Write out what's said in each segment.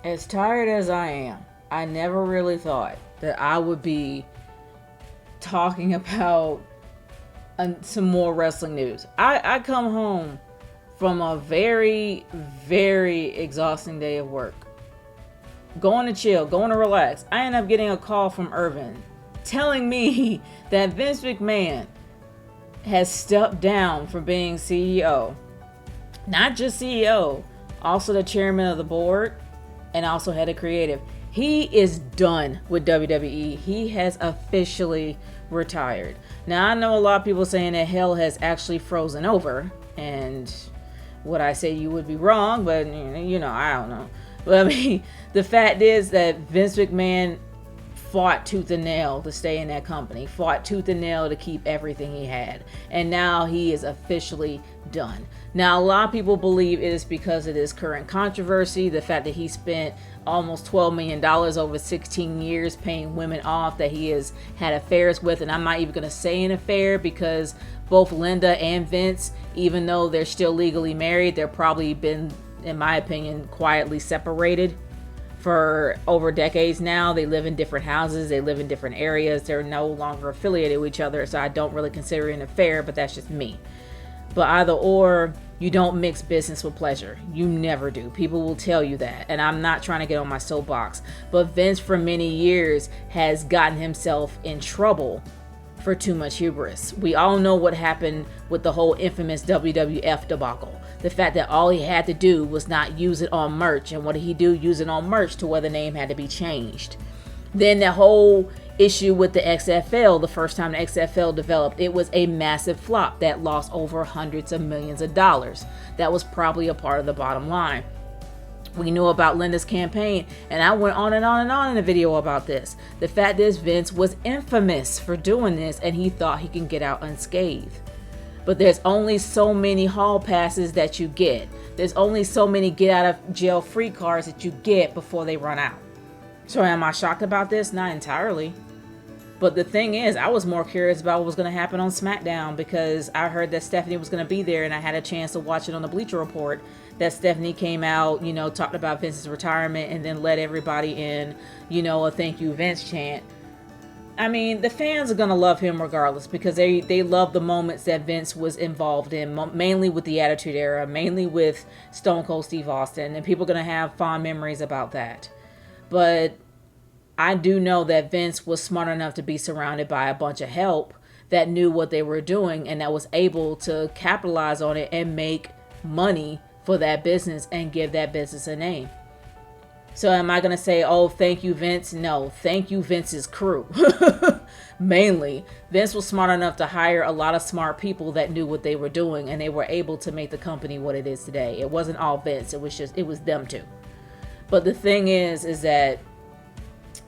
As tired as I am, I never really thought that I would be talking about some more wrestling news. I come home from a very, very exhausting day of work. Going to chill, going to relax. I end up getting a call from Irvin telling me that Vince McMahon has stepped down from being CEO. Not just CEO, also the chairman of the board and also head of creative. He is done with WWE. He has officially retired. Now, I know a lot of people saying that hell has actually frozen over, and what I say you would be wrong, but I don't know. But I mean, the fact is that Vince McMahon fought tooth and nail to stay in that company, fought tooth and nail to keep everything he had, and now he is officially done. Now, a lot of people believe it is because of this current controversy, the fact that he spent almost $12 million over 16 years paying women off that he has had affairs with, and I'm not even going to say an affair because both Linda and Vince, even though they're still legally married, they're probably been, in my opinion, quietly separated for over decades now. They live in different houses, they live in different areas, they're no longer affiliated with each other, so I don't really consider it an affair, but that's just me. But either or, you don't mix business with pleasure. You never do. People will tell you that, and I'm not trying to get on my soapbox, but Vince for many years has gotten himself in trouble for too much hubris. We all know what happened with the whole infamous WWF debacle. The fact that all he had to do was not use it on merch, and what did he do? Use it on merch to where the name had to be changed. Then the whole issue with the XFL, the first time the XFL developed, it was a massive flop that lost over hundreds of millions of dollars. That was probably a part of the bottom line. We knew about Linda's campaign, and I went on and on and on in a video about this. The fact is, Vince was infamous for doing this, and he thought he can get out unscathed. But there's only so many hall passes that you get. There's only so many get out of jail free cards that you get before they run out. So am I shocked about this? Not entirely. But the thing is, I was more curious about what was going to happen on SmackDown because I heard that Stephanie was going to be there, and I had a chance to watch it on the Bleacher Report that Stephanie came out, talked about Vince's retirement and then let everybody in, a thank you Vince chant. I mean, the fans are going to love him regardless because they love the moments that Vince was involved in, mainly with the Attitude Era, mainly with Stone Cold Steve Austin, and people are going to have fond memories about that. But I do know that Vince was smart enough to be surrounded by a bunch of help that knew what they were doing and that was able to capitalize on it and make money for that business and give that business a name. So am I going to say, oh, thank you, Vince? No, thank you, Vince's crew. Mainly, Vince was smart enough to hire a lot of smart people that knew what they were doing, and they were able to make the company what it is today. It wasn't all Vince. It was them too. But the thing is that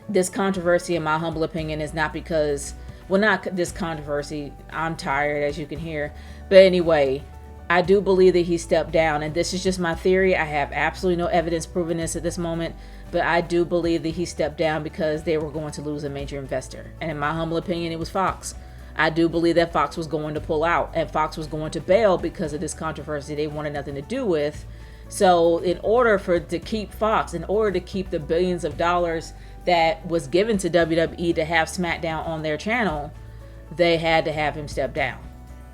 this controversy, in my humble opinion, is not because, not this controversy. I'm tired, as you can hear. But anyway, I do believe that he stepped down, and this is just my theory. I have absolutely no evidence proving this at this moment, but I do believe that he stepped down because they were going to lose a major investor. And in my humble opinion, it was Fox. I do believe that Fox was going to pull out, and Fox was going to bail because of this controversy they wanted nothing to do with. So in order to keep Fox, in order to keep the billions of dollars that was given to WWE to have SmackDown on their channel, they had to have him step down.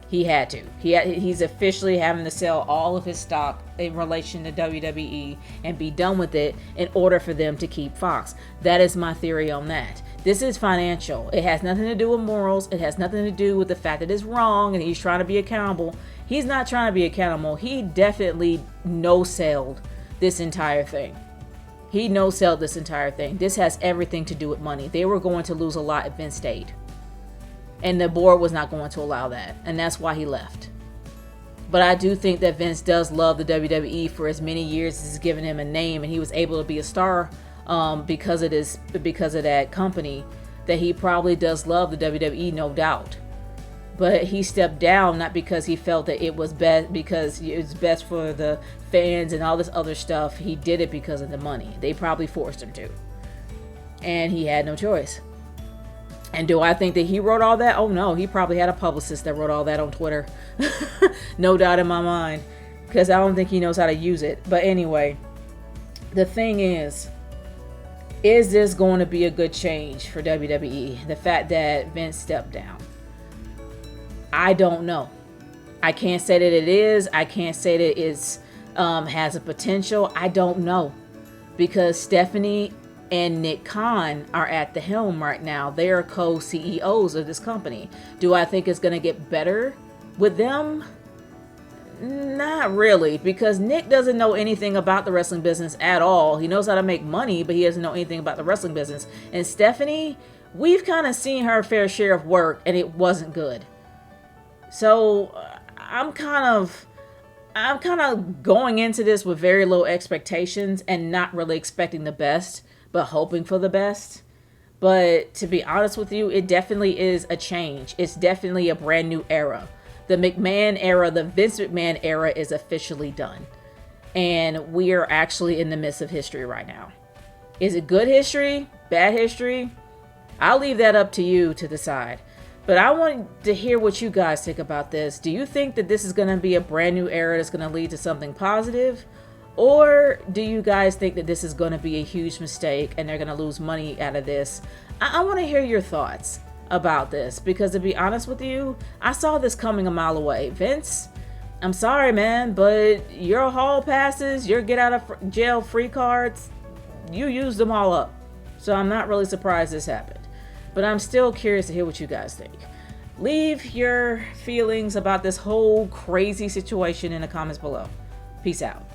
He had to. He's officially having to sell all of his stock in relation to WWE and be done with it in order for them to keep Fox. That is my theory on that. This is financial. It has nothing to do with morals. It has nothing to do with the fact that it's wrong and he's trying to be accountable. He's not trying to be accountable. He definitely no-selled this entire thing. He no-selled this entire thing. This has everything to do with money. They were going to lose a lot if Vince stayed. And the board was not going to allow that. And that's why he left. But I do think that Vince does love the WWE for as many years as it's given him a name. And he was able to be a star because of that company. That he probably does love the WWE, no doubt. But he stepped down not because he felt that it was best, because it was best for the fans and all this other stuff. He did it because of the money. They probably forced him to. And he had no choice. And do I think that he wrote all that? Oh no, he probably had a publicist that wrote all that on Twitter. No doubt in my mind. Because I don't think he knows how to use it. But anyway, The thing is this going to be a good change for WWE? The fact that Vince stepped down. I don't know. I can't say that it is. I can't say that it's has a potential. I don't know. Because Stephanie and Nick Khan are at the helm right now. They are co-CEOs of this company. Do I think it's going to get better with them? Not really, because Nick doesn't know anything about the wrestling business at all. He knows how to make money, but he doesn't know anything about the wrestling business. And Stephanie, we've kind of seen her fair share of work, and it wasn't good. So I'm kind of going into this with very low expectations and not really expecting the best, but hoping for the best. But to be honest with you, it definitely is a change. It's definitely a brand new era. The McMahon era, the Vince McMahon era is officially done. And we are actually in the midst of history right now. Is it good history? Bad history? I'll leave that up to you to decide. But I want to hear what you guys think about this. Do you think that this is going to be a brand new era that's going to lead to something positive? Or do you guys think that this is going to be a huge mistake and they're going to lose money out of this? I want to hear your thoughts about this, because to be honest with you, I saw this coming a mile away. Vince, I'm sorry, man, but your hall passes, your get out of jail free cards, you used them all up. So I'm not really surprised this happened. But I'm still curious to hear what you guys think. Leave your feelings about this whole crazy situation in the comments below. Peace out.